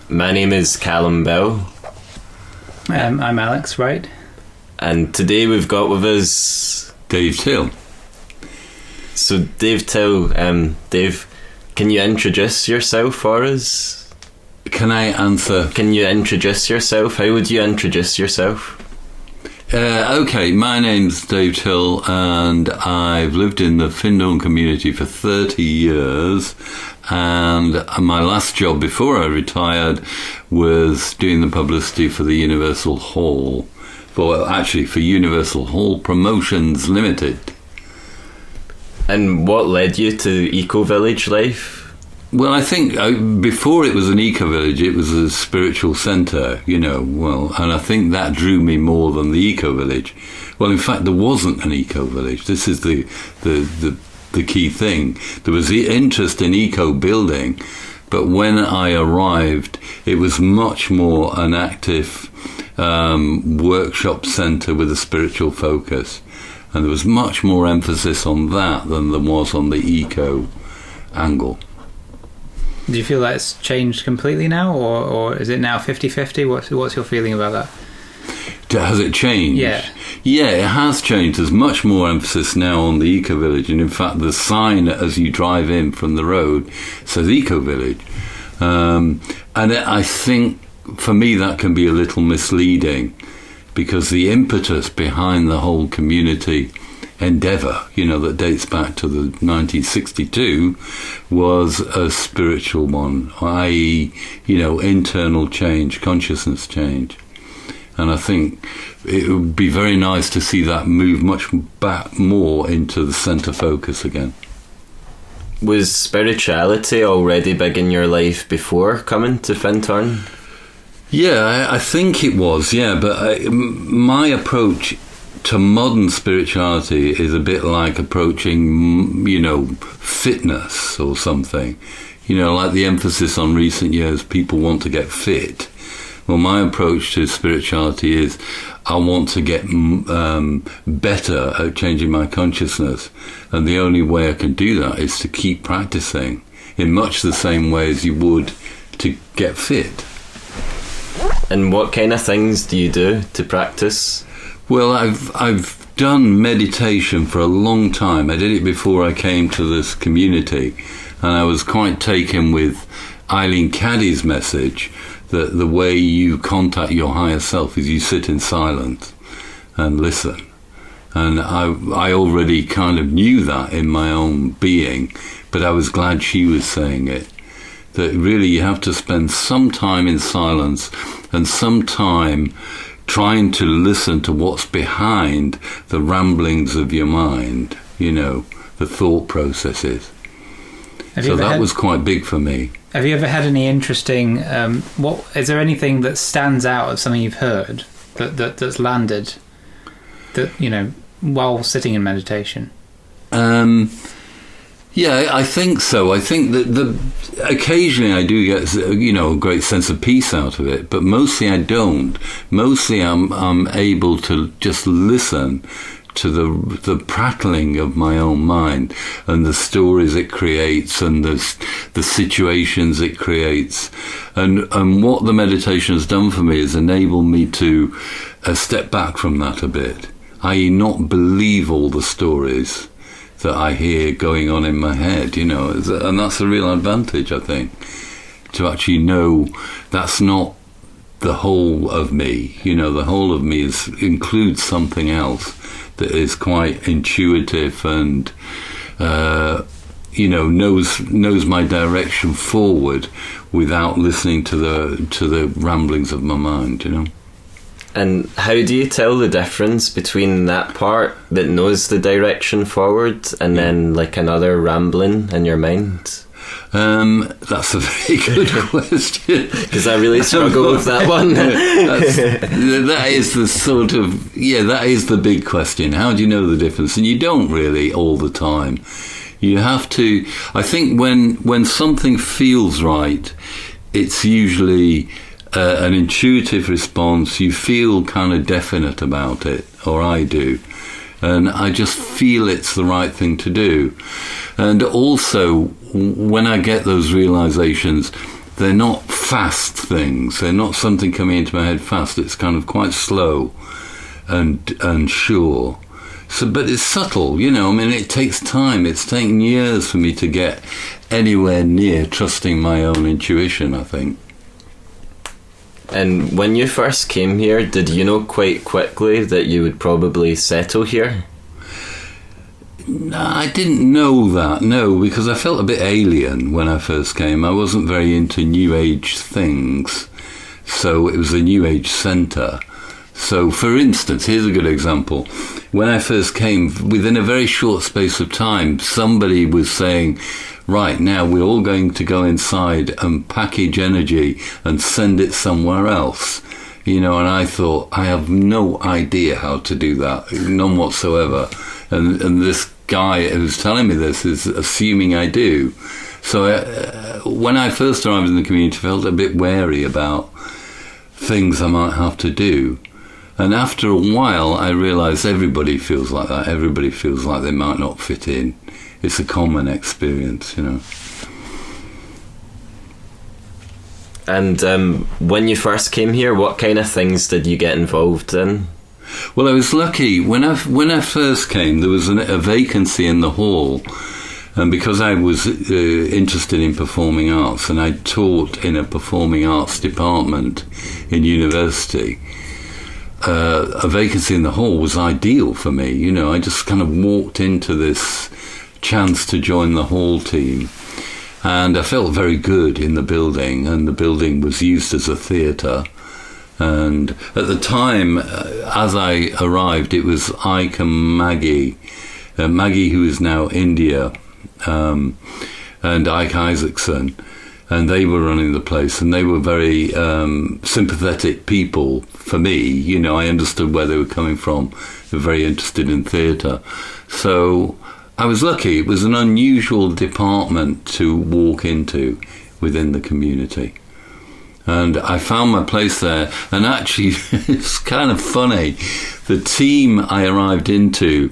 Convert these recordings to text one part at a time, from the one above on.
My name is Callum Bell. I'm Alex Wright. And today we've got with us Dave Till. So Dave Till, Dave, can you introduce yourself for us? Can I answer? Can you introduce yourself? How would you introduce yourself? Okay, my name's Dave Till and I've lived in the Findhorn community for 30 years, and my last job before I retired was doing the publicity for the Universal Hall, for Universal Hall Promotions Limited. And what led you to eco-village life? Well, I think before it was an eco-village, it was a spiritual centre, and I think that drew me more than the eco-village. Well, in fact, there wasn't an eco-village. This is the key thing. There was the interest in eco-building, but when I arrived, it was much more an active workshop centre with a spiritual focus. And there was much more emphasis on that than there was on the eco angle. Do you feel that's changed completely now, or is it now 50-50? What's your feeling about that? Has it changed? Yeah, it has changed. There's much more emphasis now on the eco-village, and in fact the sign as you drive in from the road says eco-village. And I think for me that can be a little misleading, because the impetus behind the whole community endeavour, that dates back to the 1962, was a spiritual one, i.e., internal change, consciousness change. And I think it would be very nice to see that move much back more into the centre focus again. Was spirituality already big in your life before coming to Findhorn? Yeah, I think it was, but my approach to modern spirituality is a bit like approaching, fitness or something. Like the emphasis on recent years, people want to get fit. Well, my approach to spirituality is I want to get better at changing my consciousness. And the only way I can do that is to keep practicing in much the same way as you would to get fit. And what kind of things do you do to practice? Well, I've done meditation for a long time. I did it before I came to this community, and I was quite taken with Eileen Caddy's message that the way you contact your higher self is you sit in silence and listen. And I already kind of knew that in my own being, but I was glad she was saying it. That really you have to spend some time in silence and some time trying to listen to what's behind the ramblings of your mind, the thought processes. So that was quite big for me. Have you ever had any interesting, is there anything that stands out of something you've heard that's landed, that, while sitting in meditation? Yeah, I think so. I think that occasionally I do get, a great sense of peace out of it, but mostly I don't. Mostly I'm able to just listen to the prattling of my own mind and the stories it creates and the situations it creates. And what the meditation has done for me is enable me to step back from that a bit, i.e. not believe all the stories that I hear going on in my head, and that's a real advantage, I think, to actually know that's not the whole of me. The whole of me includes something else that is quite intuitive and knows my direction forward without listening to the ramblings of my mind. And how do you tell the difference between that part that knows the direction forward and then like another rambling in your mind? That's a very good question, because I really struggle with that one. That is the big question. How do you know the difference? And you don't really all the time. You have to. I think when something feels right, it's usually an intuitive response. You feel kind of definite about it, or I do. And I just feel it's the right thing to do. And also, when I get those realizations, they're not fast things. They're not something coming into my head fast. It's kind of quite slow and sure. So, but it's subtle, you know. I mean, it takes time. It's taken years for me to get anywhere near trusting my own intuition, I think. And when you first came here, did you know quite quickly that you would probably settle here? No, I didn't know that, no, because I felt a bit alien when I first came. I wasn't very into New Age things, so it was a New Age centre. So, for instance, here's a good example. When I first came, within a very short space of time, somebody was saying, right, now we're all going to go inside and package energy and send it somewhere else. You know, and I thought, I have no idea how to do that, none whatsoever. And this guy who's telling me this is assuming I do. So when I first arrived in the community, I felt a bit wary about things I might have to do. And after a while, I realised everybody feels like that. Everybody feels like they might not fit in. It's a common experience, you know. And when you first came here, what kind of things did you get involved in? Well, I was lucky. When I first came, there was a vacancy in the hall. And because I was interested in performing arts, and I taught in a performing arts department in university, a vacancy in the hall was ideal for me. You know, I just kind of walked into this chance to join the hall team, and I felt very good in the building, and the building was used as a theatre. And at the time, as I arrived, it was Ike and Maggie, who is now India, and Ike Isaacson, and they were running the place, and they were very sympathetic people for me. You know, I understood where they were coming from. They were very interested in theatre. So I was lucky. It was an unusual department to walk into within the community. And I found my place there. And actually, it's kind of funny. The team I arrived into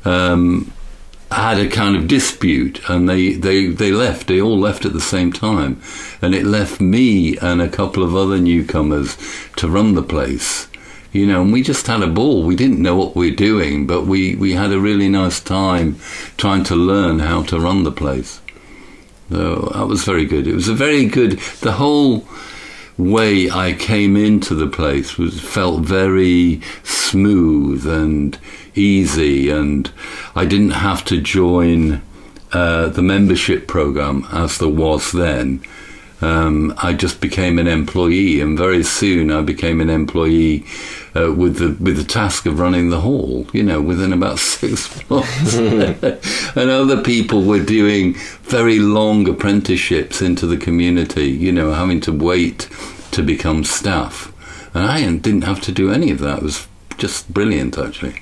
had a kind of dispute, and they left. They all left at the same time. And it left me and a couple of other newcomers to run the place. You know, and we just had a ball. We didn't know what we were doing, but we had a really nice time trying to learn how to run the place. So that was very good. It was a very good... The whole way I came into the place felt very smooth and easy, and I didn't have to join the membership program as there was then. I just became an employee, and very soon I became an employee with the task of running the hall, you know, within about 6 months. And other people were doing very long apprenticeships into the community, you know, having to wait to become staff. And I didn't have to do any of that. It was just brilliant, actually.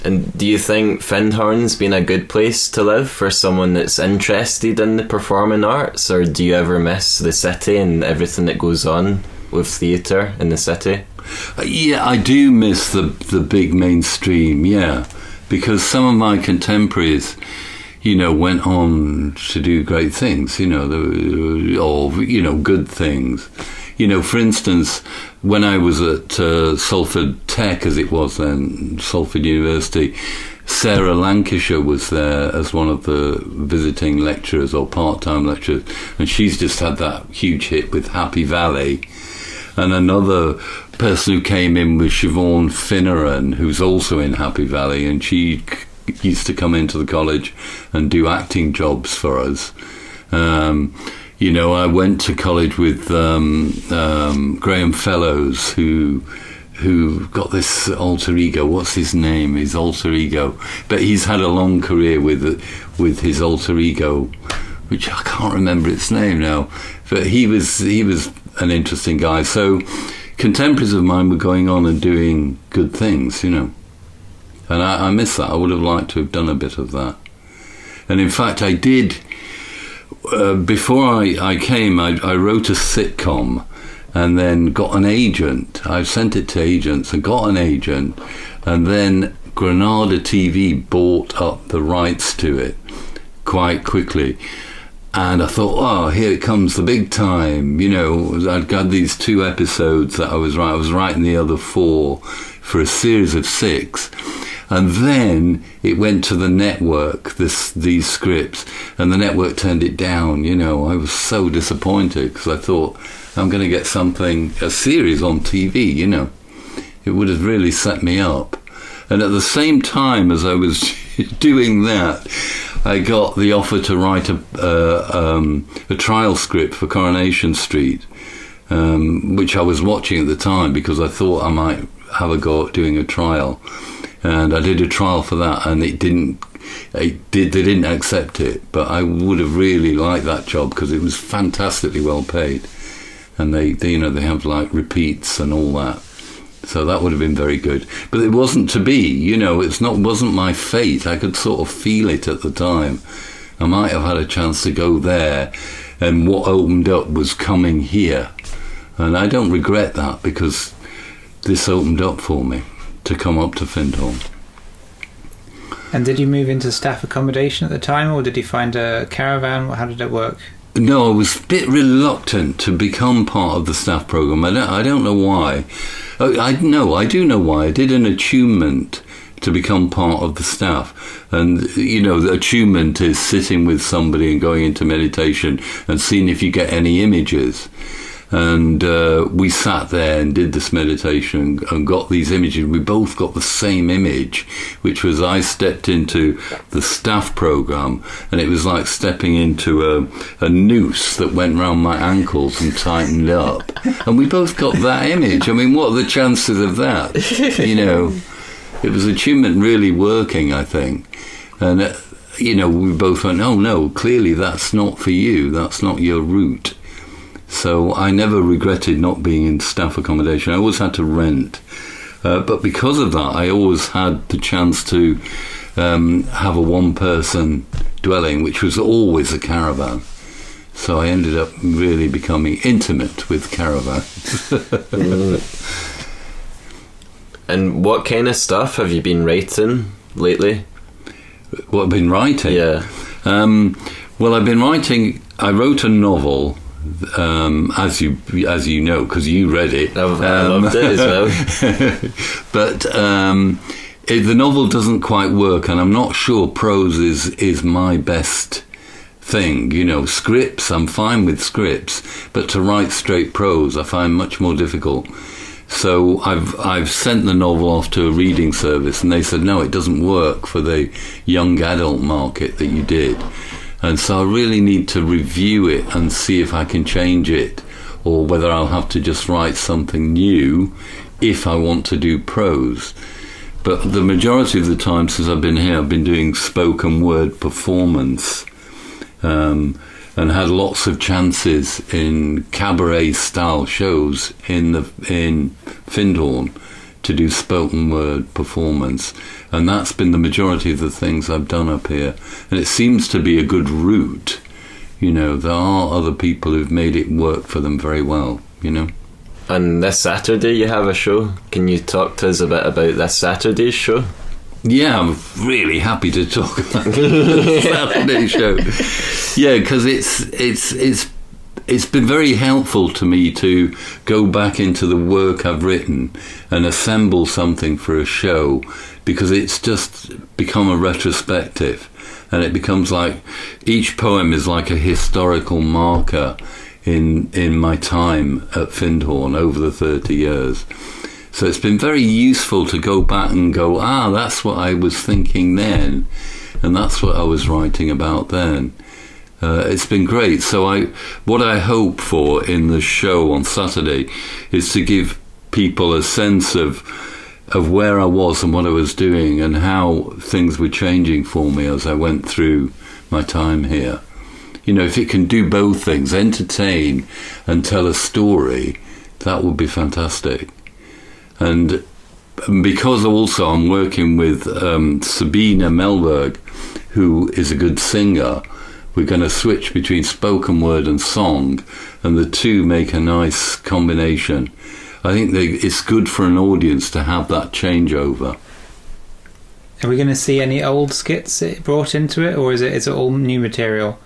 And do you think Findhorn's been a good place to live for someone that's interested in the performing arts, or do you ever miss the city and everything that goes on with theatre in the city? Yeah, I do miss the big mainstream, yeah, because some of my contemporaries, you know, went on to do great things, you know, or, you know, good things. You know, for instance, when I was at Salford Tech, as it was then, Salford University, Sarah Lancashire was there as one of the visiting lecturers or part-time lecturers, and she's just had that huge hit with Happy Valley. And another person who came in was Siobhan Findhorn, who's also in Happy Valley, and she used to come into the college and do acting jobs for us. You know, I went to college with Graham Fellows, who got this alter ego. What's his name? His alter ego. But he's had a long career with his alter ego, which I can't remember its name now. But he was an interesting guy. So contemporaries of mine were going on and doing good things, you know. And I miss that. I would have liked to have done a bit of that. And in fact, I did... before I came, I wrote a sitcom and then got an agent. I sent it to agents and got an agent, and then Granada TV bought up the rights to it quite quickly. And I thought, oh, here it comes the big time. You know, I'd got these 2 episodes that I was writing the other 4 for a series of 6. And then it went to the network, these scripts, and the network turned it down. You know, I was so disappointed because I thought, I'm going to get a series on TV, you know. It would have really set me up. And at the same time as I was doing that, I got the offer to write a trial script for Coronation Street, which I was watching at the time because I thought I might have a go at doing a trial. And I did a trial for that, and they didn't accept it. But I would have really liked that job because it was fantastically well paid, and they have like repeats and all that. So that would have been very good. But it wasn't to be, you know, wasn't my fate. I could sort of feel it at the time. I might have had a chance to go there, and what opened up was coming here. And I don't regret that because this opened up for me to come up to Findhorn. And did you move into staff accommodation at the time, or did you find a caravan? How did it work? No, I was a bit reluctant to become part of the staff programme. I don't know why. I do know why. I did an attunement to become part of the staff. And, you know, the attunement is sitting with somebody and going into meditation and seeing if you get any images. And we sat there and did this meditation and got these images. We both got the same image, which was I stepped into the staff program, and it was like stepping into a noose that went round my ankles and tightened up. And we both got that image. I mean, what are the chances of that? You know, it was attunement really working, I think. And, you know, we both went, oh, no, clearly that's not for you. That's not your route. So I never regretted not being in staff accommodation. I always had to rent. But because of that, I always had the chance to have a one-person dwelling, which was always a caravan. So I ended up really becoming intimate with caravan. And what kind of stuff have you been writing lately? What I've been writing? Yeah. Well, I wrote a novel, as you know, because you read it. I loved it as well. But the novel doesn't quite work, and I'm not sure prose is my best thing. You know, scripts, I'm fine with scripts, but to write straight prose I find much more difficult. So I've sent the novel off to a reading service, and they said, no, it doesn't work for the young adult market that you did. And so I really need to review it and see if I can change it, or whether I'll have to just write something new if I want to do prose. But the majority of the time since I've been here, I've been doing spoken word performance, and had lots of chances in cabaret style shows in Findhorn to do spoken word performance, and that's been the majority of the things I've done up here, and it seems to be a good route. You know, there are other people who've made it work for them very well, you know. And this Saturday you have a show. Can you talk to us a bit about this Saturday's show? Yeah, I'm really happy to talk about the Saturday show. Yeah, because it's been very helpful to me to go back into the work I've written and assemble something for a show, because it's just become a retrospective, and it becomes like each poem is like a historical marker in my time at Findhorn over the 30 years. So it's been very useful to go back and go, that's what I was thinking then, and that's what I was writing about then. It's been great. So what I hope for in the show on Saturday is to give people a sense of where I was and what I was doing, and how things were changing for me as I went through my time here. You know, if it can do both things, entertain and tell a story, that would be fantastic. And because also I'm working with Sabine Melberg, who is a good singer, we're going to switch between spoken word and song, and the two make a nice combination. I think it's good for an audience to have that changeover. Are we going to see any old skits brought into it, or is it all new material?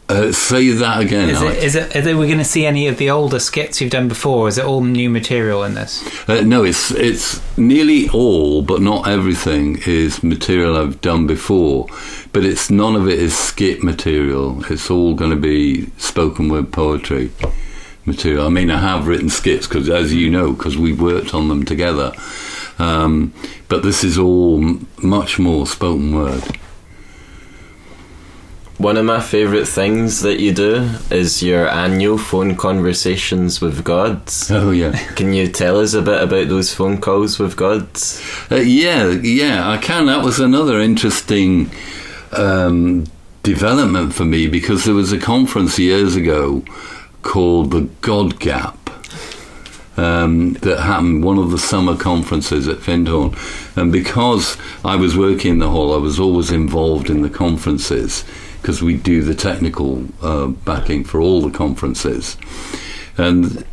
Say that again. Are we going to see any of the older skits you've done before? Or is it all new material in this? No, it's nearly all, but not everything, is material I've done before. But none of it is skit material. It's all going to be spoken word poetry material. I mean, I have written skits, because, as you know, because we've worked on them together. But this is all much more spoken word. One of my favourite things that you do is your annual phone conversations with God. Oh, yeah. Can you tell us a bit about those phone calls with God? Yeah, I can. That was another interesting development for me, because there was a conference years ago called the God Gap that happened, one of the summer conferences at Findhorn. And because I was working in the hall, I was always involved in the conferences, because we do the technical backing for all the conferences. And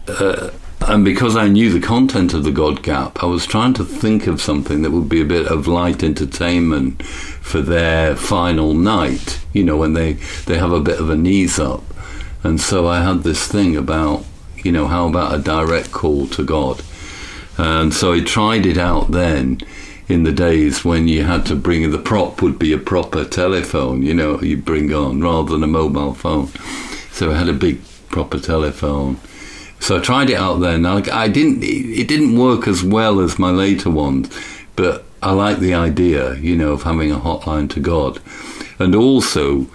because I knew the content of the God Gap, I was trying to think of something that would be a bit of light entertainment for their final night, when they have a bit of an ease up. And so I had this thing about, how about a direct call to God? And so I tried it out then, in the days when you had to bring, the prop would be a proper telephone, you bring on, rather than a mobile phone. So I had a big proper telephone. So I tried it out then. It didn't work as well as my later ones, but I like the idea, of having a hotline to God. And also,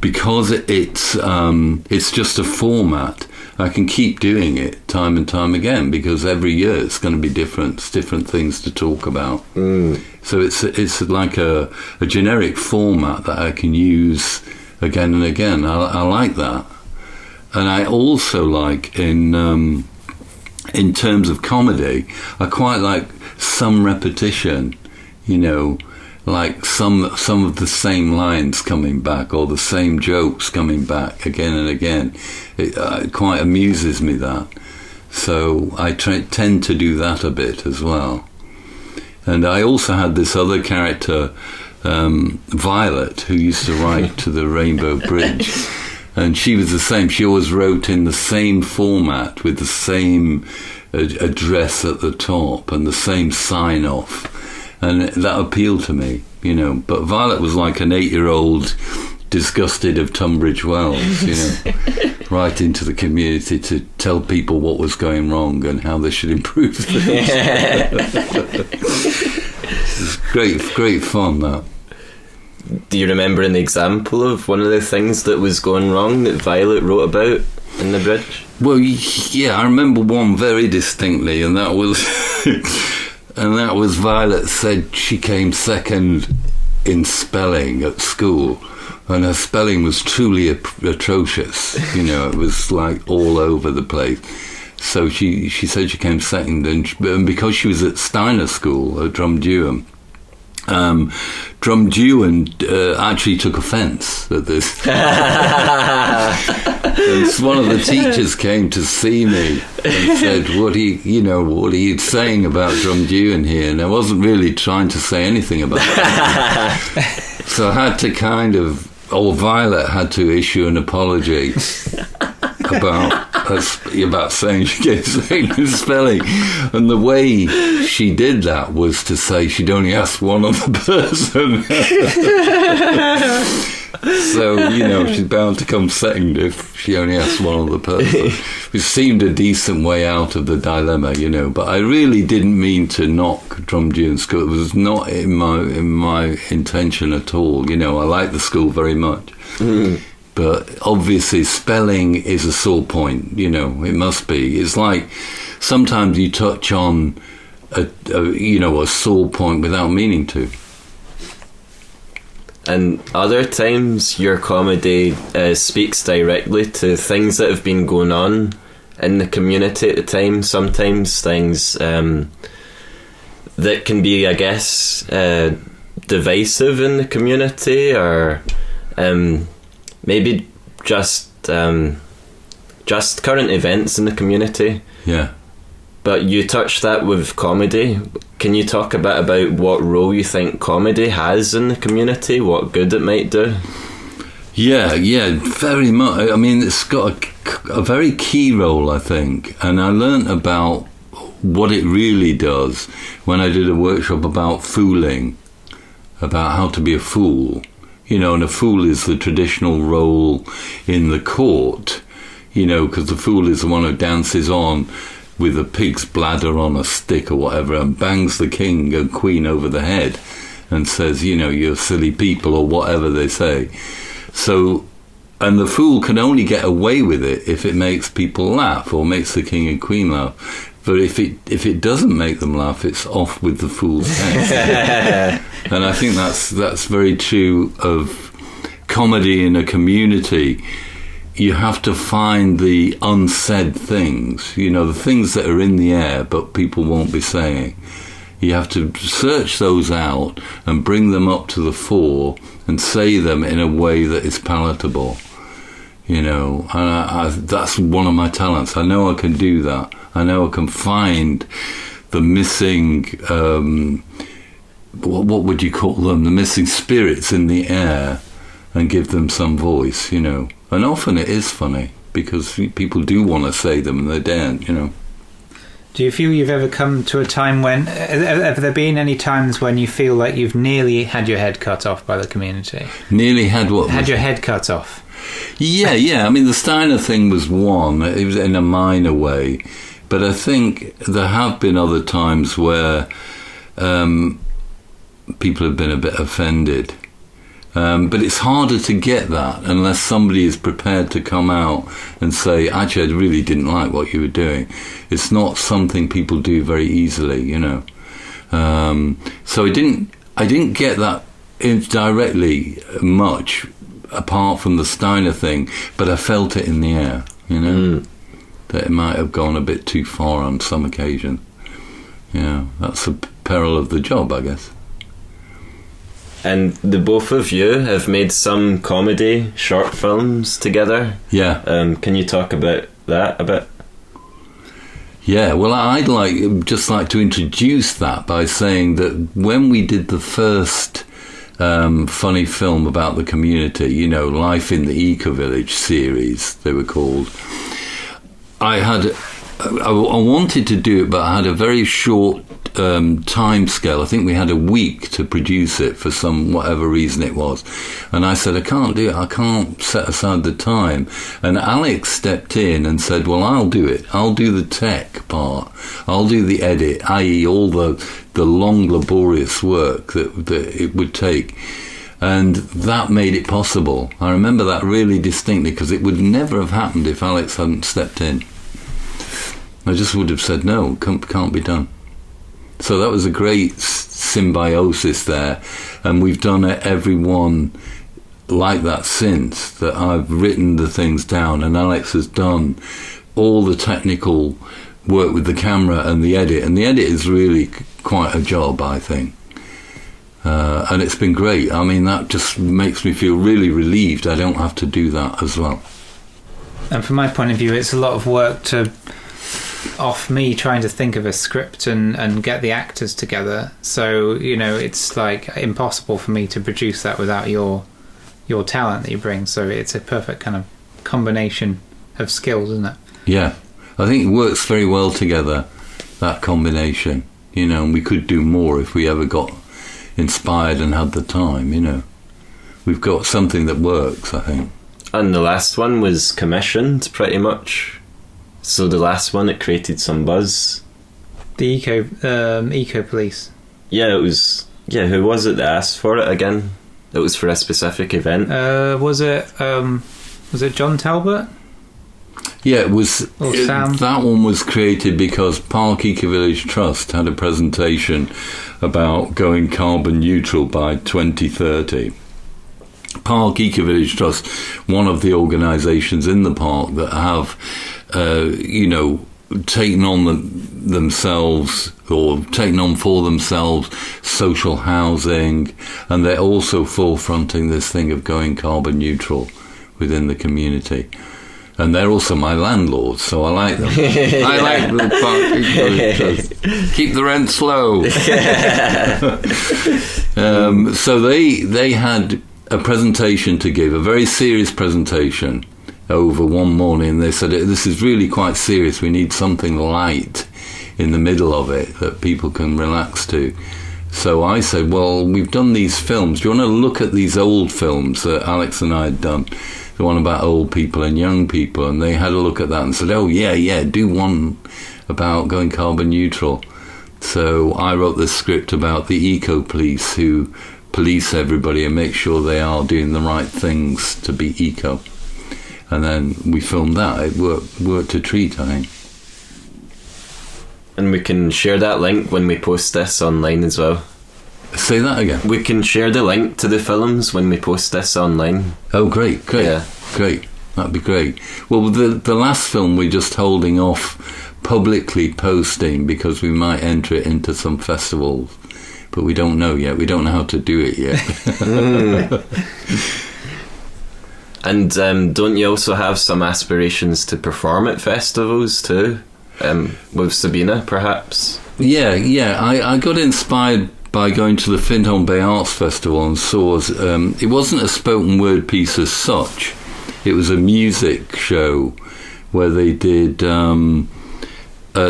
because it's just a format, I can keep doing it time and time again, because every year it's going to be different things to talk about. So it's like a generic format that I can use again and again. I like that. And I also like, in terms of comedy, I quite like some repetition, like some of the same lines coming back, or the same jokes coming back again and again. It quite amuses me, that. So I tend to do that a bit as well. And I also had this other character, Violet, who used to write to the Rainbow Bridge. And she was the same. She always wrote in the same format, with the same address at the top and the same sign-off. And that appealed to me, But Violet was like an 8-year-old disgusted of Tunbridge Wells, right into the community to tell people what was going wrong and how they should improve things. It's great fun, that. Do you remember an example of one of the things that was going wrong that Violet wrote about in the bridge? Well, yeah, I remember one very distinctly, and that was Violet said she came second in spelling at school, and her spelling was truly atrocious. It was like all over the place. So she said she came second, and because she was at Steiner School at Drumdewen, actually took offence at this. And one of the teachers came to see me and said, what are you saying about Drumdewen here? And I wasn't really trying to say anything about it. So I had to Violet had to issue an apology about saying she gave second spelling, and the way she did that was to say she'd only asked one other person. So she's bound to come second if she only asked one other person, which seemed a decent way out of the dilemma, but I really didn't mean to knock Drumdewen School. It was not in my intention at all. I like the school very much. But obviously spelling is a sore point, it must be. It's like sometimes you touch on a sore point without meaning to. And other times your comedy speaks directly to things that have been going on in the community at the time. Sometimes things that can be, I guess, divisive in the community, or maybe just current events in the community. Yeah. But you touched that with comedy. Can you talk a bit about what role you think comedy has in the community, what good it might do? Yeah, very much. I mean, it's got a very key role, I think. And I learnt about what it really does when I did a workshop about fooling, about how to be a fool. You know, and a fool is the traditional role in the court, you know, because the fool is the one who dances on with a pig's bladder on a stick or whatever and bangs the king and queen over the head and says, you know, you're silly people or whatever they say. So, and the fool can only get away with it if it makes people laugh or makes the king and queen laugh. But if it doesn't make them laugh, it's off with the fool's head. And I think that's very true of comedy in a community. You have to find the unsaid things, you know, the things that are in the air but people won't be saying. You have to search those out and bring them up to the fore and say them in a way that is palatable, you know. And that's one of my talents. I know I can do that. I know I can find the missing, what would you call them, the missing spirits in the air and give them some voice, you know. And often it is funny because people do want to say them and they daren't, you know. Do you feel you've ever come to a time when... Have there been any times when you feel like you've nearly had your head cut off by the community? Nearly had what? Had your head cut off. Yeah. I mean, the Steiner thing was one. It was in a minor way. But I think there have been other times where people have been a bit offended. But it's harder to get that unless somebody is prepared to come out and say, actually, I really didn't like what you were doing. It's not something people do very easily, you know. So I didn't get that directly much, apart from the Steiner thing, but I felt it in the air, you know, that it might have gone a bit too far on some occasion. Yeah, that's the peril of the job, I guess. And the both of you have made some comedy short films together. Yeah. Can you talk about that a bit? Yeah, well, I'd just like to introduce that by saying that when we did the first funny film about the community, you know, Life in the Eco-Village series, they were called, I wanted to do it, but I had a very short time scale. I think we had a week to produce it for whatever reason it was. And I said, I can't do it. I can't set aside the time. And Alex stepped in and said, well, I'll do it. I'll do the tech part. I'll do the edit, i.e. all the long, laborious work that it would take. And that made it possible. I remember that really distinctly because it would never have happened if Alex hadn't stepped in. I just would have said, no, can't be done. So that was a great symbiosis there. And we've done every one like that since, that I've written the things down and Alex has done all the technical work with the camera and the edit. And the edit is really quite a job, I think. And it's been great. I mean, that just makes me feel really relieved I don't have to do that as well. And from my point of view, it's a lot of work off me trying to think of a script and get the actors together. So, you know, it's like impossible for me to produce that without your talent that you bring. So it's a perfect kind of combination of skills, isn't it? Yeah, I think it works very well together, that combination, you know, and we could do more if we ever got inspired and had the time, you know. We've got something that works, I think. And the last one was commissioned, pretty much. So the last one, it created some buzz. The Eco Police. Yeah, it was... Yeah, who was it that asked for it again? It was for a specific event. Was it John Talbot? Yeah, it was. Or Sam? That one was created because Park Eco-Village Trust had a presentation about going carbon neutral by 2030. Park Eco-Village Trust, one of the organisations in the park that have, you know, taken on themselves or taken on for themselves social housing, and they're also forefronting this thing of going carbon neutral within the community. And they're also my landlords, so I like them. I like the Park Eco-Village Trust. Keep the rent low. So they had a presentation to give, a very serious presentation over one morning. They said, this is really quite serious. We need something light in the middle of it that people can relax to. So I said, well, we've done these films. Do you want to look at these old films that Alex and I had done? The one about old people and young people. And they had a look at that and said, oh, yeah, do one about going carbon neutral. So I wrote the script about the eco-police who police everybody and make sure they are doing the right things to be eco. And then we filmed that. It worked a treat, I think. And we can share that link when we post this online as well. Say that again. We can share the link to the films when we post this online. Oh, great. Yeah. Great. That'd be great. Well, the last film we're just holding off publicly posting because we might enter it into some festivals, but we don't know yet. We don't know how to do it yet. And don't you also have some aspirations to perform at festivals too? With Sabine, perhaps? Yeah. I got inspired by going to the Findhorn Bay Arts Festival and saw it wasn't a spoken word piece as such. It was a music show where they did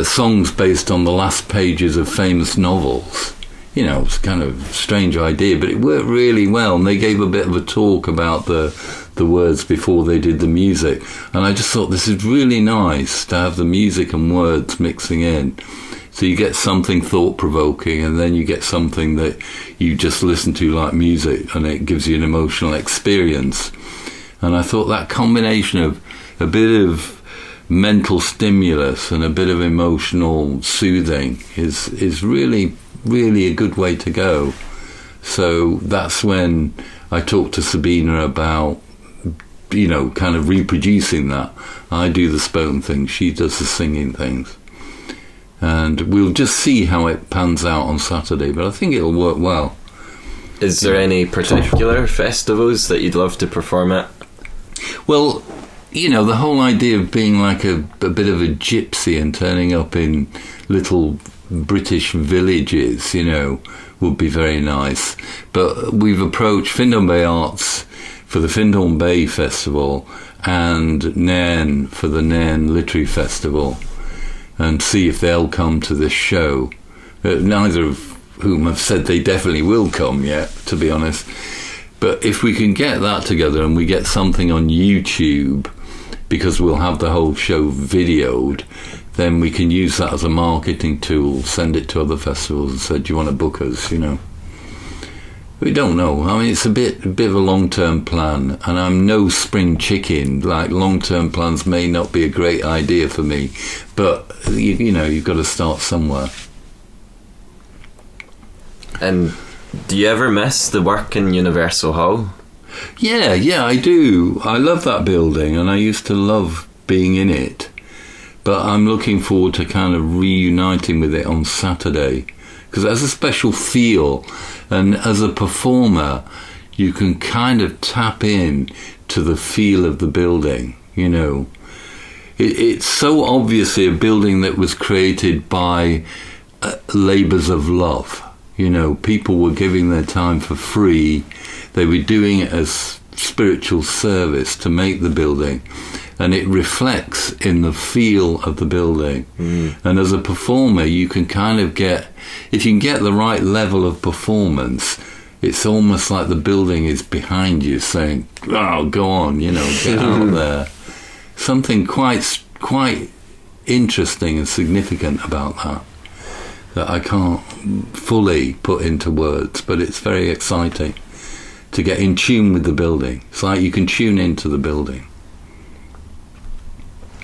songs based on the last pages of famous novels. You know, it's kind of a strange idea, but it worked really well. And they gave a bit of a talk about the words before they did the music. And I just thought this is really nice to have the music and words mixing in. So you get something thought-provoking, and then you get something that you just listen to like music, and it gives you an emotional experience. And I thought that combination of a bit of mental stimulus and a bit of emotional soothing is really, really a good way to go. So that's when I talked to Sabine about, you know, kind of reproducing that. I do the spoken things, she does the singing things. And we'll just see how it pans out on Saturday, but I think it'll work well. Is there any particular festivals that you'd love to perform at? Well, you know, the whole idea of being like a bit of a gypsy and turning up in little British villages, you know, would be very nice. But we've approached Findhorn Bay Arts for the Findhorn Bay Festival and Nairn for the Nairn Literary Festival, and see if they'll come to this show. Neither of whom have said they definitely will come yet, to be honest. But if we can get that together and we get something on YouTube, because we'll have the whole show videoed, then we can use that as a marketing tool, send it to other festivals and say, do you want to book us, you know? We don't know. I mean, it's a bit of a long-term plan, and I'm no spring chicken. Like, long-term plans may not be a great idea for me, but you know, you've got to start somewhere. And do you ever miss the work in Universal Hall? Yeah, I do. I love that building, and I used to love being in it. But I'm looking forward to kind of reuniting with it on Saturday, because it has a special feel, and as a performer you can kind of tap in to the feel of the building, you know. It's so obviously a building that was created by labours of love, you know. People were giving their time for free, they were doing it as spiritual service to make the building, and it reflects in the feel of the building. And as a performer you can kind of get, if you can get the right level of performance, it's almost like the building is behind you saying, oh, go on, you know, get out there. Something quite interesting and significant about that I can't fully put into words, but it's very exciting to get in tune with the building. It's like you can tune into the building.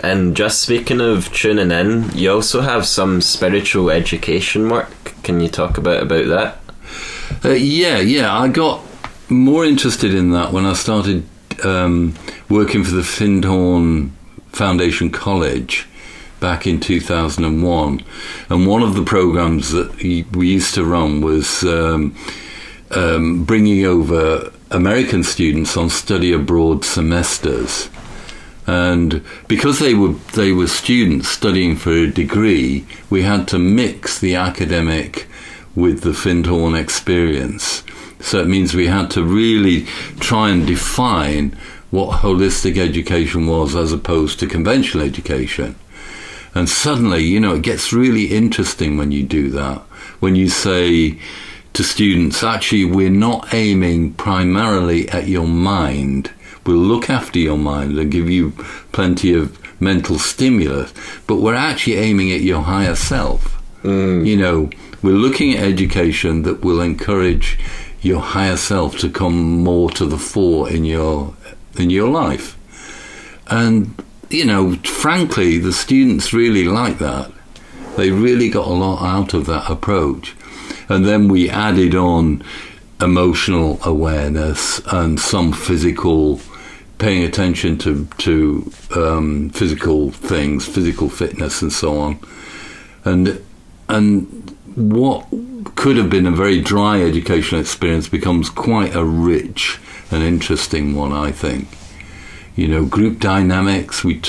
And just speaking of tuning in, you also have some spiritual education work. Can you talk about that? Yeah. I got more interested in that when I started working for the Findhorn Foundation College back in 2001. And one of the programs that we used to run was bringing over American students on study abroad semesters. And because they were students studying for a degree, we had to mix the academic with the Findhorn experience. So it means we had to really try and define what holistic education was as opposed to conventional education. And suddenly, you know, it gets really interesting when you do that. When you say to students, actually, we're not aiming primarily at your mind. We'll look after your mind and give you plenty of mental stimulus, but we're actually aiming at your higher self. You know, we're looking at education that will encourage your higher self to come more to the fore in your life. And, you know, frankly, the students really like that. They really got a lot out of that approach. And then we added on emotional awareness and some physical, paying attention to physical things, physical fitness and so on. And what could have been a very dry educational experience becomes quite a rich and interesting one, I think. You know, group dynamics, we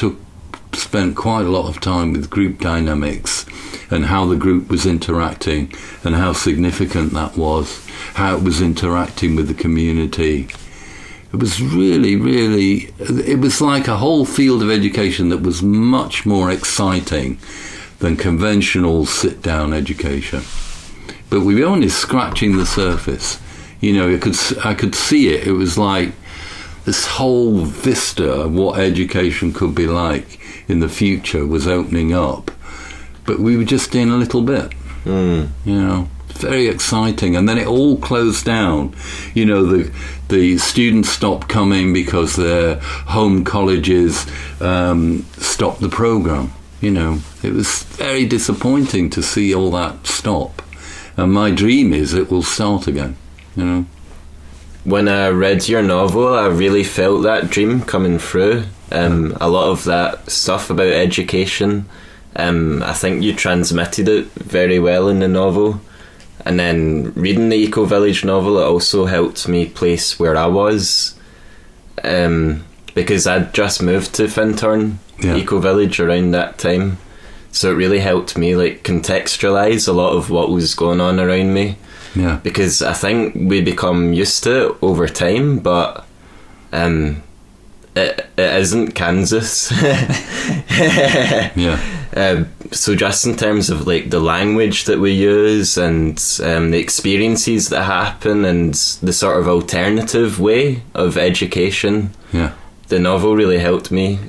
spent quite a lot of time with group dynamics and how the group was interacting and how significant that was, how it was interacting with the community. It was really, really, it was like a whole field of education that was much more exciting than conventional sit-down education. But we were only scratching the surface. You know, I could see it. It was like this whole vista of what education could be like in the future was opening up. But we were just in a little bit. You know, very exciting. And then it all closed down. You know, the students stopped coming because their home colleges stopped the program. You know, it was very disappointing to see all that stop. And my dream is it will start again, you know. When I read your novel, I really felt that dream coming through. A lot of that stuff about education, I think you transmitted it very well in the novel. And then reading the Eco Village novel, it also helped me place where I was. Because I'd just moved to Findhorn, Eco Village, around that time. So it really helped me like contextualise a lot of what was going on around me. Yeah. Because I think we become used to it over time, but it isn't Kansas. So just in terms of like the language that we use and the experiences that happen and the sort of alternative way of education, the novel really helped me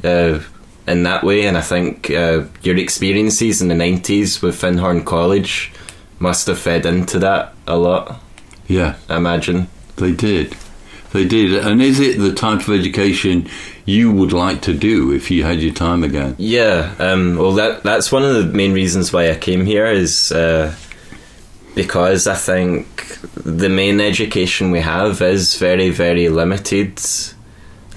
in that way. And I think your experiences in the 90s with Findhorn College must have fed into that a lot. Yeah, I imagine. They did. And is it the type of education you would like to do if you had your time again? Yeah, well that's one of the main reasons why I came here, is because I think the main education we have is very, very limited.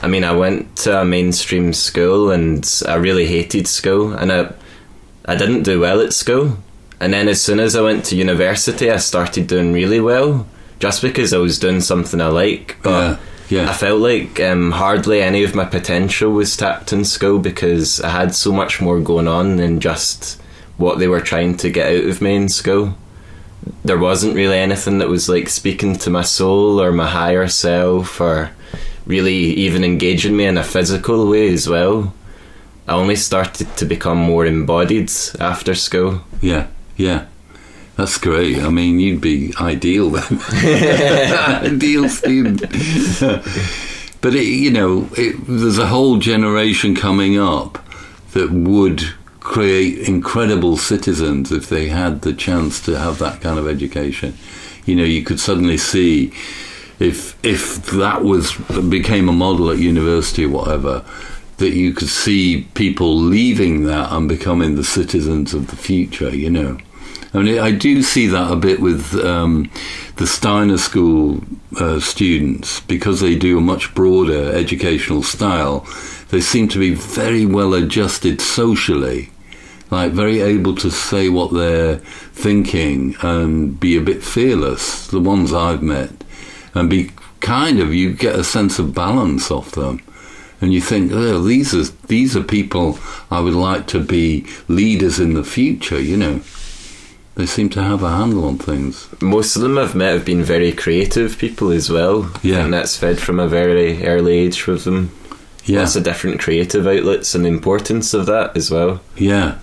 I mean, I went to a mainstream school and I really hated school, and I didn't do well at school. And then as soon as I went to university, I started doing really well, just because I was doing something I like. But I felt like hardly any of my potential was tapped in school, because I had so much more going on than just what they were trying to get out of me in school. There wasn't really anything that was like speaking to my soul or my higher self, or really even engaging me in a physical way as well. I only started to become more embodied after school. Yeah, that's great. I mean, you'd be ideal then. Ideal student. But there's a whole generation coming up that would create incredible citizens if they had the chance to have that kind of education. You know, you could suddenly see if that became a model at university or whatever, that you could see people leaving that and becoming the citizens of the future, you know. I mean, I do see that a bit with the Steiner School students, because they do a much broader educational style. They seem to be very well adjusted socially, like very able to say what they're thinking and be a bit fearless, the ones I've met, and be you get a sense of balance off them. And you think, oh, these are people I would like to be leaders in the future, you know. They seem to have a handle on things. Most of them I've met have been very creative people as well. Yeah. And that's fed from a very early age with them. Yeah. Lots of different creative outlets and the importance of that as well. Yeah.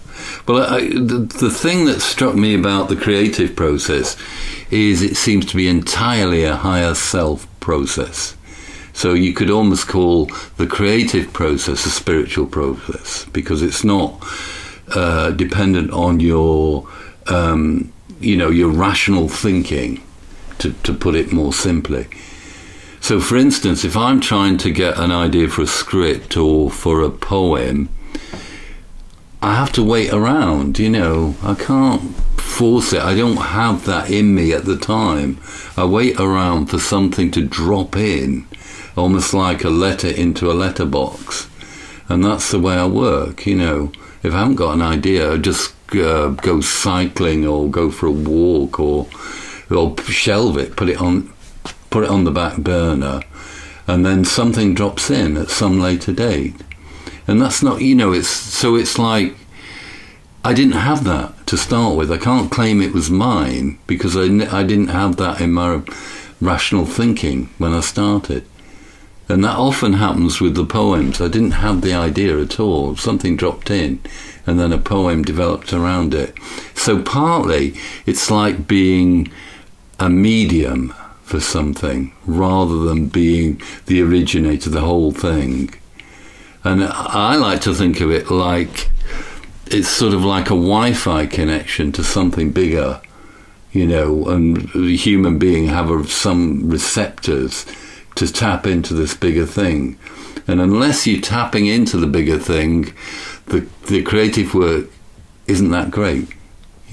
Well, the thing that struck me about the creative process is it seems to be entirely a higher self process. So you could almost call the creative process a spiritual process, because it's not dependent on your, your rational thinking, to put it more simply. So, for instance, if I'm trying to get an idea for a script or for a poem, I have to wait around, I can't force it. I don't have that in me at the time. I wait around for something to drop in, almost like a letter into a letterbox. And that's the way I work, If I haven't got an idea, I just go cycling or go for a walk or shelve it, put it on the back burner, and then something drops in at some later date. And that's not, it's like I didn't have that to start with. I can't claim it was mine because I didn't have that in my rational thinking when I started. And that often happens with the poems. I didn't have the idea at all. Something dropped in and then a poem developed around it. So partly it's like being a medium for something rather than being the originator, the whole thing. And I like to think of it like it's sort of like a Wi-Fi connection to something bigger, and the human being have some receptors to tap into this bigger thing. And unless you're tapping into the bigger thing, the creative work isn't that great.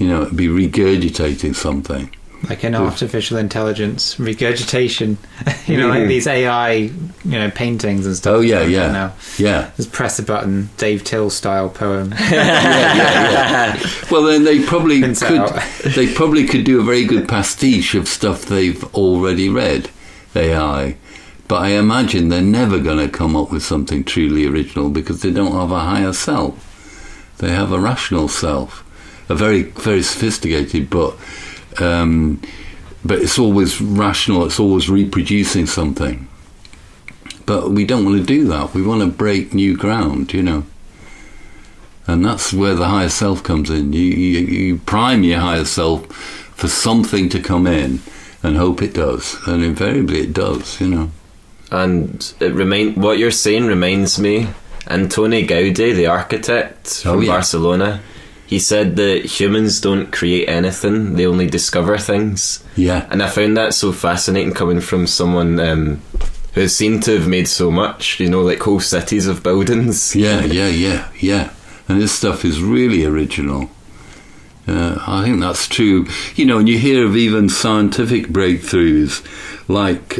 It'd be regurgitating something. Like an artificial intelligence regurgitation, like these AI, paintings and stuff. Oh yeah. Just press a button, Dave Till style poem. yeah. Well, then they probably could do a very good pastiche of stuff they've already read, AI. But I imagine they're never going to come up with something truly original because they don't have a higher self. They have a rational self, a very, very sophisticated, but it's always rational, it's always reproducing something. But we don't want to do that. We want to break new ground, And that's where the higher self comes in. You prime your higher self for something to come in and hope it does. And invariably it does, And what you're saying reminds me, Antoni Gaudi, the architect from Barcelona, he said that humans don't create anything, they only discover things. Yeah. And I found that so fascinating coming from someone who seemed to have made so much, like whole cities of buildings. Yeah. And this stuff is really original. I think that's true. And you hear of even scientific breakthroughs, like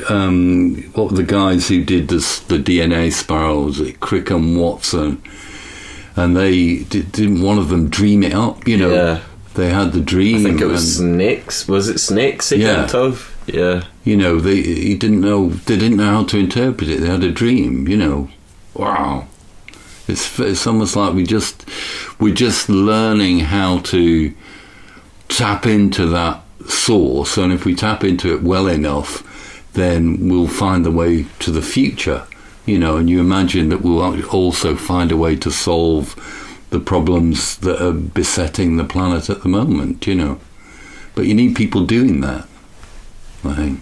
what were the guys who did the DNA spirals, Crick and Watson, and they didn't one of them dream it up, Yeah. They had the dream. I think it was snakes. Was it snakes he dreamt of? Yeah. They didn't know how to interpret it. They had a dream, Wow. It's almost like we're just learning how to tap into that source, and if we tap into it well enough, then we'll find the way to the future, and you imagine that we'll also find a way to solve the problems that are besetting the planet at the moment, But you need people doing that, I think.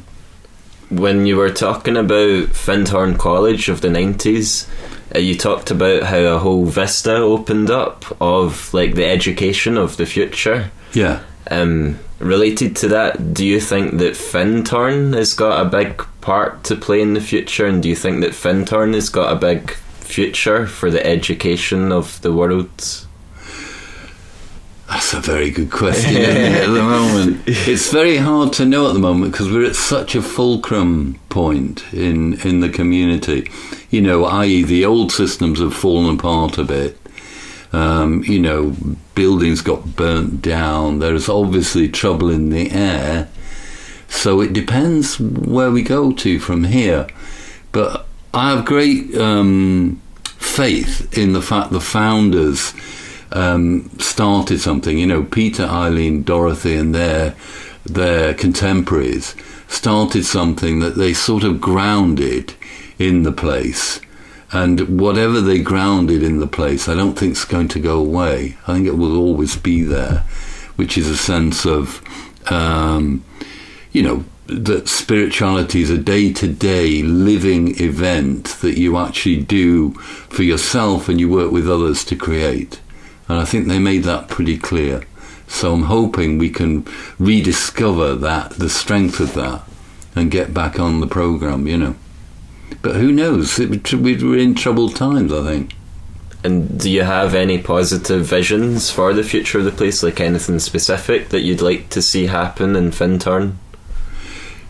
When you were talking about Findhorn College of the 90s, you talked about how a whole vista opened up of like the education of the future. Yeah. Related to that, do you think that Findhorn has got a big part to play in the future, and do you think that Findhorn has got a big future for the education of the world? That's a very good question, isn't it, at the moment? It's very hard to know at the moment because we're at such a fulcrum point in the community. I.e. the old systems have fallen apart a bit. Buildings got burnt down. There's obviously trouble in the air. So it depends where we go to from here. But I have great faith in the fact the founders started something. You know, Peter, Eileen, Dorothy, and their contemporaries started something that they sort of grounded in the place. And whatever they grounded in the place, I don't think it's going to go away. I think it will always be there, which is a sense of, you know, that spirituality is a day-to-day living event that you actually do for yourself and you work with others to create. And I think they made that pretty clear. So I'm hoping we can rediscover that, the strength of that, and get back on the programme, you know. But who knows? We're in troubled times, I think. And do you have any positive visions for the future of the place, like anything specific that you'd like to see happen in Findhorn?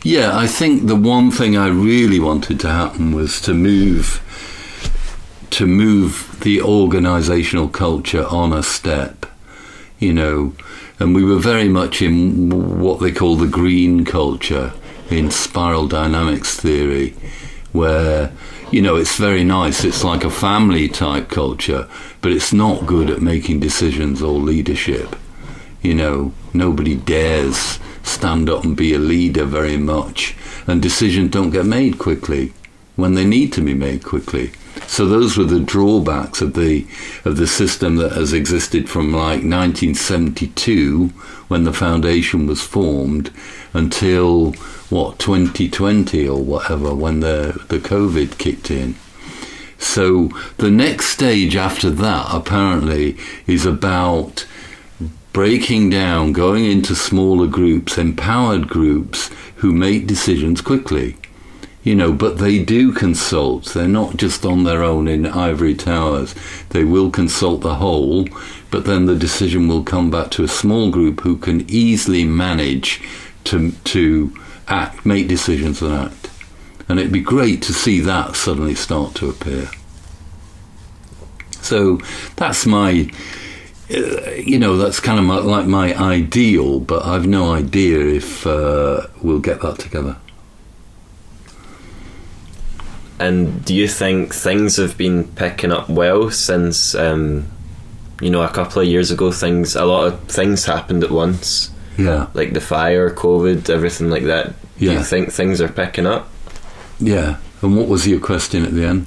Yeah, I think the one thing I really wanted to happen was to move the organisational culture on a step, you know. And we were very much in what they call the green culture in spiral dynamics theory, where, you know, it's very nice, it's like a family type culture, but it's not good at making decisions or leadership. You know, nobody dares stand up and be a leader very much, and decisions don't get made quickly when they need to be made quickly. So those were the drawbacks of the system that has existed from like 1972, when the foundation was formed, until 2020 or whatever, when the COVID kicked in. So the next stage after that apparently is about breaking down, going into smaller groups, empowered groups who make decisions quickly. You know, but they do consult. They're not just on their own in ivory towers. They will consult the whole, but then the decision will come back to a small group who can easily manage to act, make decisions and act. And it'd be great to see that suddenly start to appear. So that's my, you know, that's kind of like my ideal, but I've no idea if we'll get that together. And do you think things have been picking up well since, you know, a couple of years ago, a lot of things happened at once? Yeah. Like the fire, COVID, everything like that. Do Yeah. you think things are picking up? Yeah. And what was your question at the end?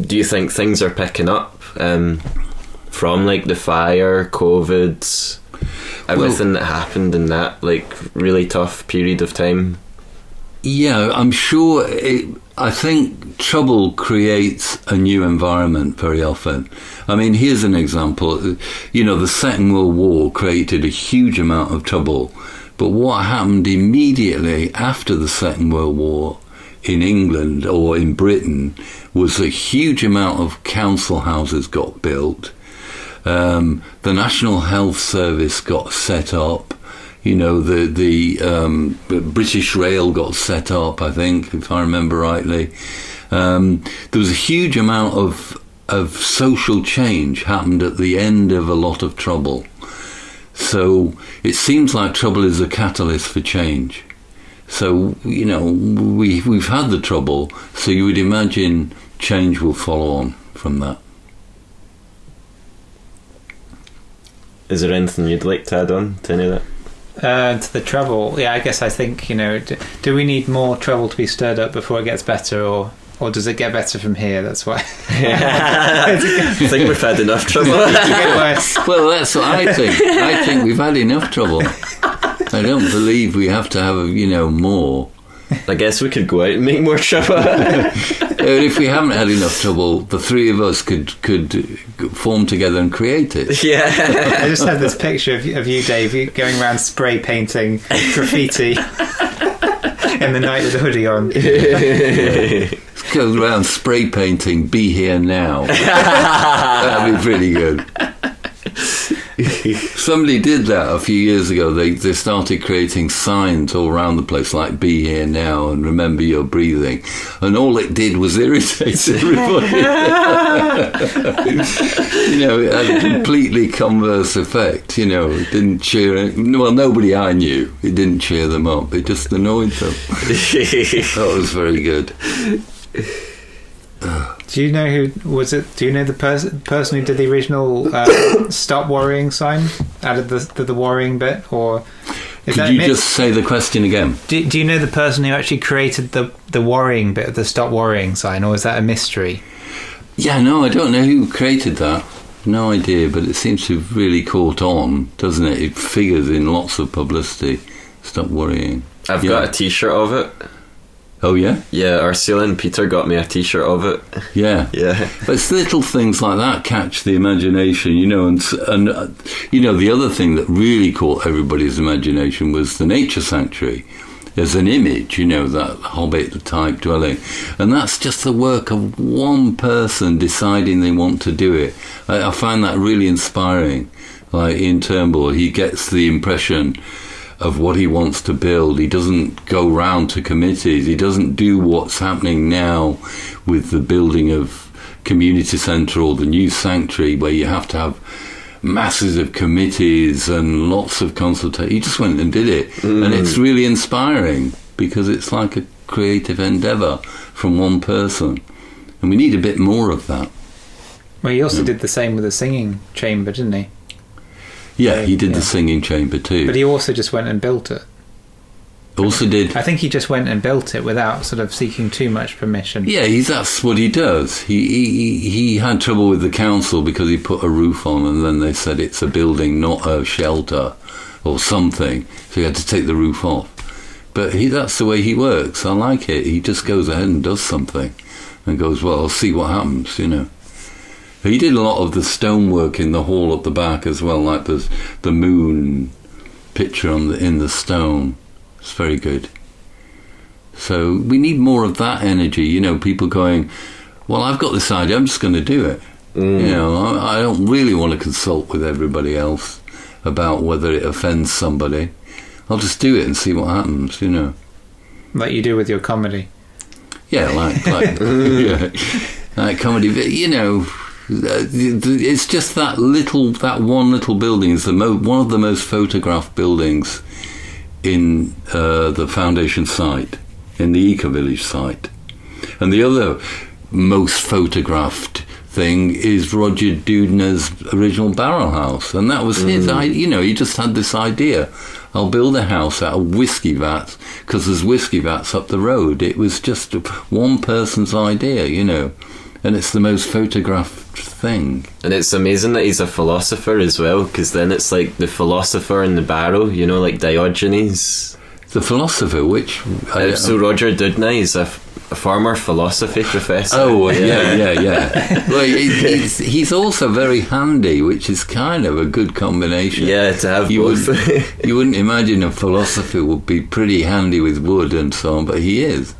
Do you think things are picking up from like the fire, COVID, everything that happened in that like really tough period of time? Yeah, I'm sure I think trouble creates a new environment very often. I mean, here's an example. You know, the Second World War created a huge amount of trouble. But what happened immediately after the Second World War in England or in Britain was a huge amount of council houses got built. The National Health Service got set up. You know, the British Rail got set up, I think, if I remember rightly. There was a huge amount of social change happened at the end of a lot of trouble. So it seems like trouble is a catalyst for change. So, you know, we've had the trouble, so you would imagine change will follow on from that. Is there anything you'd like to add on to any of that? To the trouble, yeah, I guess I think, you know, do we need more trouble to be stirred up before it gets better, or does it get better from here? That's why. I think we've had enough trouble. Well, that's what I think. I think we've had enough trouble. I don't believe we have to have, you know, more. I guess we could go out and make more trouble. If we haven't had enough trouble, the three of us could form together and create it. Yeah. I just had this picture of you, Dave, going around spray painting graffiti in the night with a hoodie on. Let's go around spray painting "Be Here Now." That'd be pretty good. Somebody did that a few years ago. They started creating signs all around the place like "Be Here Now" and "Remember Your Breathing," and all it did was irritate everybody. You know, it had a completely converse effect. You know, it didn't cheer. Well, nobody I knew. It didn't cheer them up. It just annoyed them. That was very good. Do you know who was it? Do you know the person who did the original "Stop Worrying" sign out of the worrying bit, or could you just say the question again? Do you know the person who actually created the worrying bit of the "Stop Worrying" sign, or is that a mystery? Yeah, no, I don't know who created that. No idea, but it seems to have really caught on, doesn't it? It figures in lots of publicity. Stop worrying. I've got a T-shirt of it. Oh yeah? Yeah, Ursula and Peter got me a T-shirt of it. Yeah. Yeah. But it's little things like that catch the imagination, you know, and you know, the other thing that really caught everybody's imagination was the nature sanctuary as an image, you know, that Hobbit-type dwelling. And that's just the work of one person deciding they want to do it. I find that really inspiring. Like Ian Turnbull, he gets the impression of what he wants to build. He doesn't go round to committees. He doesn't do what's happening now with the building of community centre or the new sanctuary, where you have to have masses of committees and lots of consultation. He just went and did it. And it's really inspiring because it's like a creative endeavour from one person. And we need a bit more of that. Well, he also did the same with the singing chamber, didn't he? Yeah, he did the singing chamber too. But he also just went and built it. Also did. I think he just went and built it without sort of seeking too much permission. Yeah, that's what he does. He had trouble with the council because he put a roof on, and then they said it's a building, not a shelter or something. So he had to take the roof off. But that's the way he works. I like it. He just goes ahead and does something and goes, well, I'll see what happens, you know. He did a lot of the stonework in the hall at the back as well, like the moon picture in the stone. It's very good. So we need more of that energy, you know, people going, well, I've got this idea, I'm just going to do it. You know, I don't really want to consult with everybody else about whether it offends somebody. I'll just do it and see what happens, you know. Like you do with your comedy. Yeah, like yeah, like comedy, but, you know, it's just that one little building is one of the most photographed buildings in the foundation site, in the Eco-Village site. And the other most photographed thing is Roger Doudna's original barrel house, and that was his idea. You know, he just had this idea, I'll build a house out of whiskey vats because there's whiskey vats up the road. It was just one person's idea, you know, and it's the most photographed thing. And it's amazing that he's a philosopher as well, because then it's like the philosopher in the barrel, you know, like Diogenes. The philosopher, which... so Roger Doudna is a former philosophy professor. Oh, yeah. Well, he's also very handy, which is kind of a good combination. Yeah, to have both. You wouldn't imagine a philosopher would be pretty handy with wood and so on, but he is.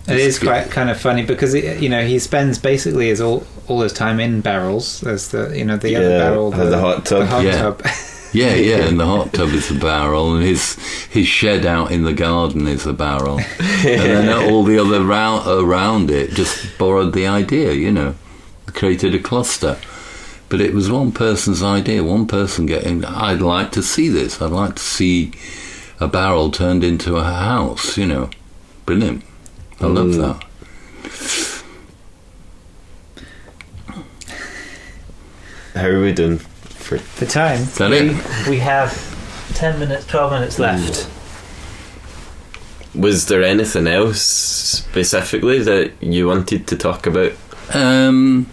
It is quite kind of funny because he spends basically all his time in barrels. There's the other barrel, the hot tub. The hot tub. Yeah, and the hot tub is the barrel, and his shed out in the garden is the barrel, and then all the other around it just borrowed the idea, you know, created a cluster. But it was one person's idea, one person getting, I'd like to see this, I'd like to see a barrel turned into a house, you know. Brilliant. I love that. How are we doing for time? Is that it? We have 12 minutes left. Was there anything else specifically that you wanted to talk about? No,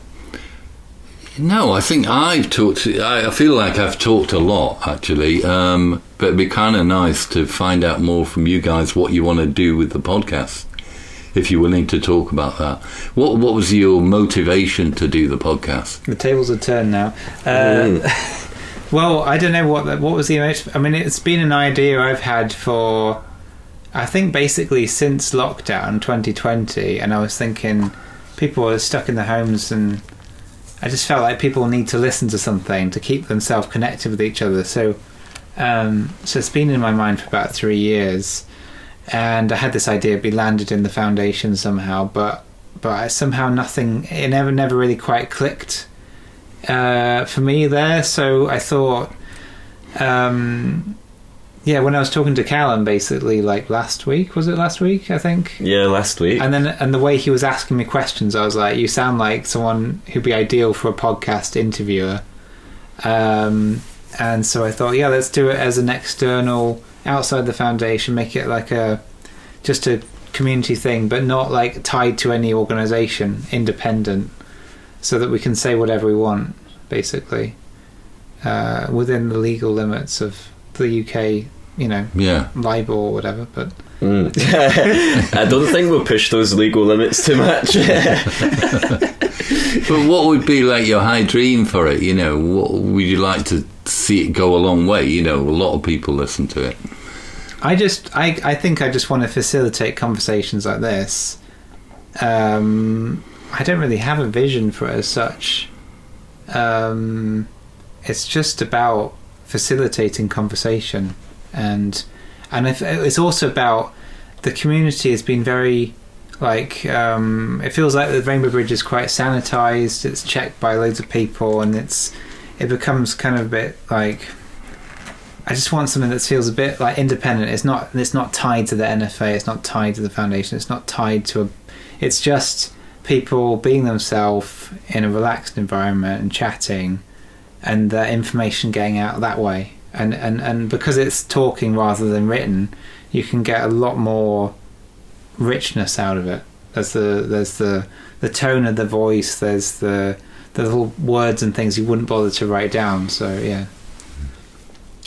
I think I've talked. I feel like I've talked a lot, actually. But it'd be kind of nice to find out more from you guys what you want to do with the podcast, if you're willing to talk about that. What was your motivation to do the podcast? The tables are turned now. Well, I don't know what was the emotion. I mean, it's been an idea I've had for, I think, basically since lockdown 2020, and I was thinking people are stuck in their homes, and I just felt like people need to listen to something to keep themselves connected with each other. So it's been in my mind for about 3 years. And I had this idea, it landed in the foundation somehow, but somehow nothing, it never really quite clicked for me there. So I thought Yeah, when I was talking to Callum, basically, like last week, was it last week, I think? Yeah, last week. And the way he was asking me questions, I was like, you sound like someone who'd be ideal for a podcast interviewer. And so I thought, yeah, let's do it as an external, outside the foundation, make it like just a community thing, but not like tied to any organisation, independent, so that we can say whatever we want, basically, within the legal limits of the UK, libel or whatever. But I don't think we'll push those legal limits too much. But what would be like your high dream for it? What would you like to see it go a long way? A lot of people listen to it. I think I just want to facilitate conversations like this. I don't really have a vision for it as such. It's just about facilitating conversation, and it's also about the community has been very it feels like the Rainbow Bridge is quite sanitized. It's checked by loads of people, and it becomes kind of a bit like, I just want something that feels a bit like independent. It's not tied to the NFA. It's not tied to the foundation. It's not tied to it's just people being themselves in a relaxed environment and chatting, and the information getting out that way. And because it's talking rather than written, you can get a lot more richness out of it. There's the tone of the voice. There's the little words and things you wouldn't bother to write down. So yeah.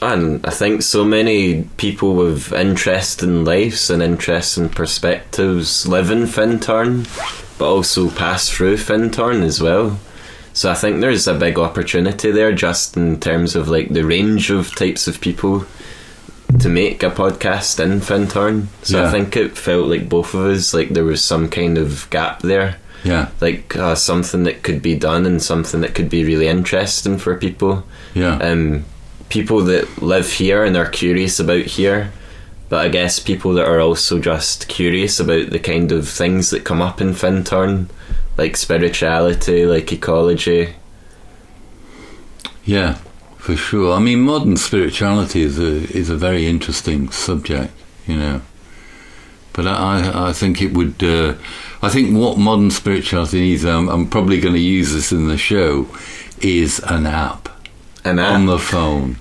And I think so many people with interesting lives and interesting perspectives live in Findhorn, but also pass through Findhorn as well. So I think there's a big opportunity there, just in terms of like the range of types of people to make a podcast in Findhorn. So I think it felt like both of us, like there was some kind of gap there. Yeah. Like something that could be done and something that could be really interesting for people. Yeah. People that live here and are curious about here, but I guess people that are also just curious about the kind of things that come up in Findhorn, like spirituality, like ecology. Yeah, for sure. I mean, modern spirituality is a very interesting subject, But I think it would. I think what modern spirituality needs. I'm probably going to use this in the show. Is an app. On the phone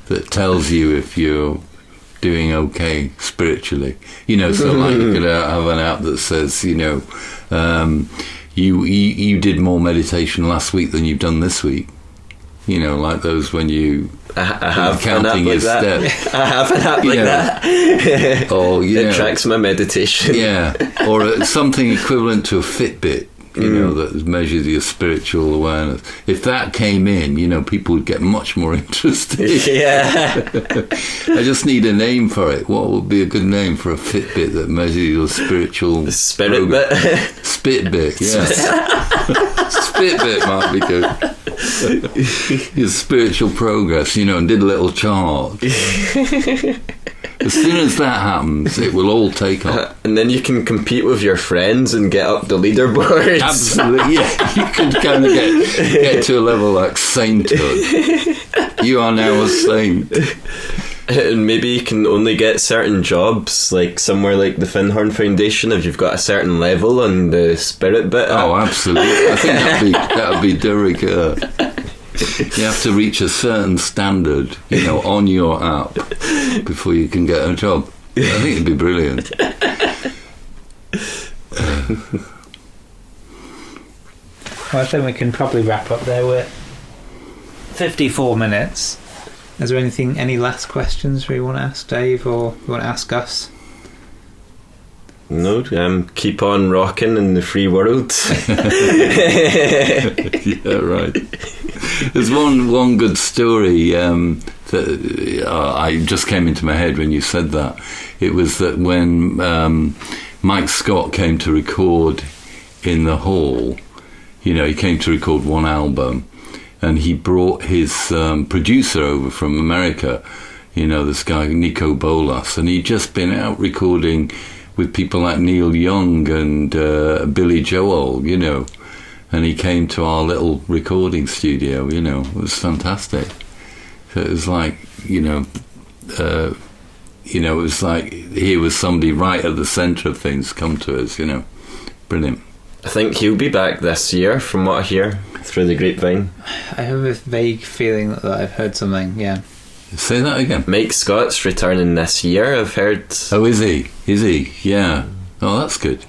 that tells you if you're doing okay spiritually. So like you could have an app that says, you did more meditation last week than you've done this week. Like those when you I have counting your steps. I have an app like that. Or it tracks my meditation. Yeah, or something equivalent to a Fitbit. That measures your spiritual awareness. If that came in, people would get much more interested. Yeah. I just need a name for it. What would be a good name for a Fitbit that measures your spiritual Spirit bit. Spitbit, yeah. Spitbit might be good. Your spiritual progress, and did a little chart. As soon as that happens, it will all take off. And then you can compete with your friends and get up the leaderboards. Absolutely, yeah. You can kind of get to a level like sainthood. You are now a saint. And maybe you can only get certain jobs, like somewhere like the Findhorn Foundation, if you've got a certain level on the spirit bit. Oh, absolutely. I think that'd be de rigueur. You have to reach a certain standard, on your app before you can get a job. I think it'd be brilliant. Well, I think we can probably wrap up there. We're 54 minutes. Is there any last questions we want to ask Dave, or you want to ask us? No, keep on rocking in the free world. Yeah, right. There's one good story that I just came into my head when you said that. It was that when Mike Scott came to record in the hall, he came to record one album, and he brought his producer over from America, this guy Nico Bolas, and he'd just been out recording with people like Neil Young and Billy Joel, and he came to our little recording studio, it was fantastic. So it was like, you know, it was like here was somebody right at the centre of things come to us, you know. Brilliant. I think he'll be back this year, from what I hear through the grapevine. I have a vague feeling that I've heard something. Yeah. Say that again. Mike Scott's returning this year, I've heard. Oh, is he? Is he? Yeah. Oh, that's good.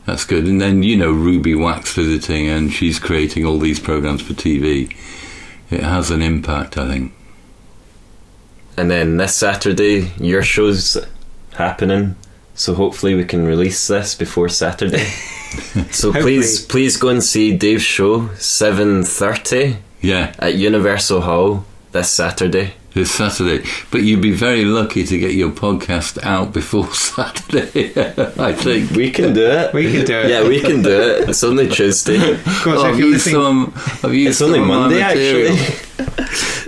That's good. And then, you know, Ruby Wax visiting, and she's creating all these programs for TV. It has an impact, I think. And then this Saturday, your show's happening, so hopefully we can release this before Saturday. So please go and see Dave's show, 7:30 at Universal Hall this Saturday. This Saturday. But you'd be very lucky to get your podcast out before Saturday, I think. We can do it. We can do it. Yeah, we can do it. It's only Tuesday. Of course, if you're listening, it's only Monday, actually.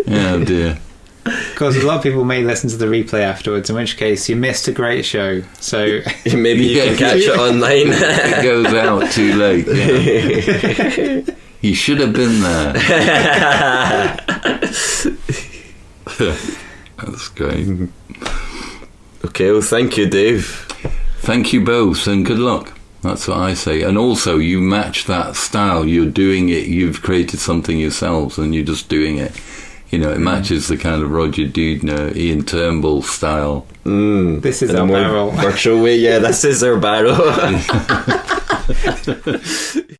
Oh, dear. Of course, a lot of people may listen to the replay afterwards, in which case you missed a great show. So maybe you can catch it online. It goes out too late. Yeah. You should have been there. That's great. Okay, well, thank you, Dave. Thank you both, and good luck. That's what I say. And also, you match that style. You're doing it. You've created something yourselves, and you're just doing it. You know, it matches the kind of Roger Dudner, Ian Turnbull style. This is our barrel. Virtual way, yeah, this is our barrel.